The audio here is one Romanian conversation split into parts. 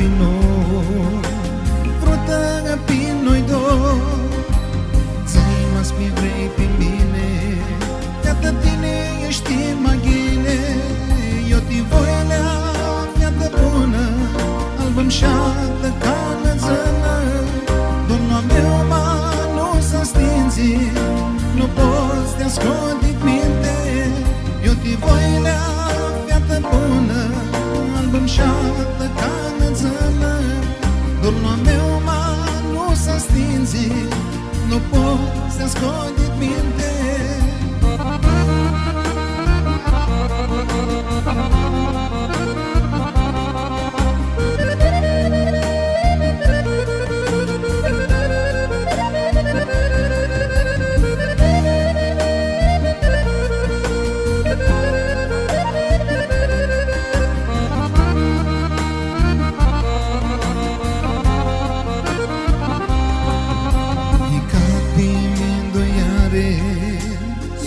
prin noi, vreodată prin noi doi. Zi mă spui vrei prin mine, iată tine ești maghine. Eu te voi lea viață bună, albă-nșată ca năzănă. Domnul meu mă nu să stinzi, nu poți te ascunde minte. Eu te voi lea viață bună, albă-nșată ca năzănă. Domnul meu mă nu să stinzi, nu poți te ascunde minte.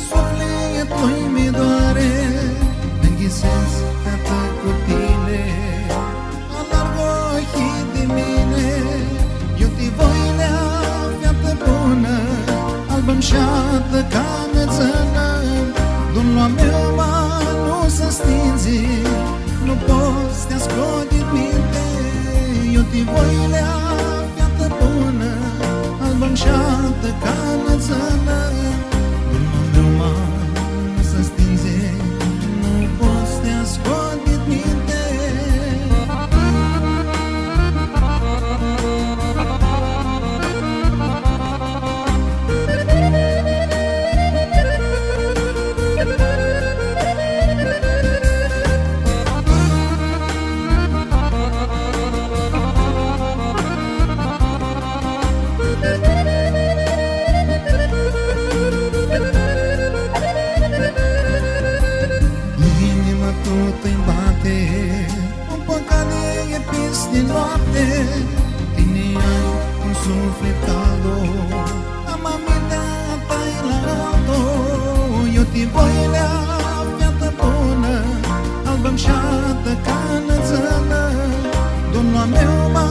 Sufletul mi doare, înghisesc tată cu tine, alarg ochii de mine. Eu te voi lea viață bună, albă-nșată ca năzănă. Domnul meu mă nu să stinzi, nu poți te ascunde minte. Eu te voi lea viață bună, albă-nșată ca năzănă. Tot-i bate, un păcate e peste noapte. Tine ai un suflet calor, am amintea ta-i la alto. Eu te voi lea viață bună, albă-nșată ca năzănă. Domnul meu mă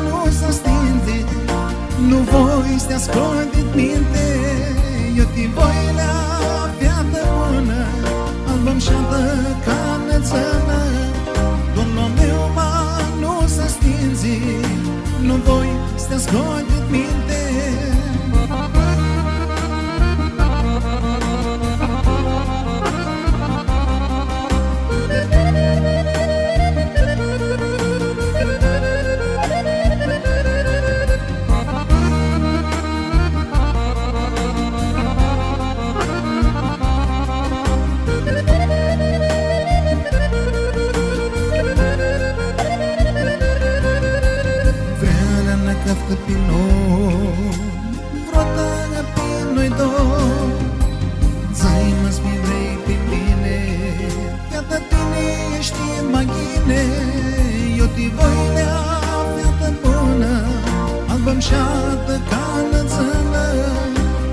nu să stinzi, nu voi să te ascunde minte. Eu te voi lea viață bună, albă-nșată ca năzănă. Domnul meu mă nu să stinzi, nu voi să te ascunde minte. Cât prin noi, vreodată prin noi doi. Zi mă spui vrei prin mine, iată tine ești maghine. Eu te voi lea viață bună, albă-nșată ca năzănă.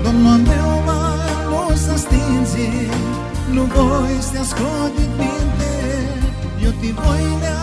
Domnul meu mă nu să stinzi, nu voi să te ascunde minte. Eu te voi lea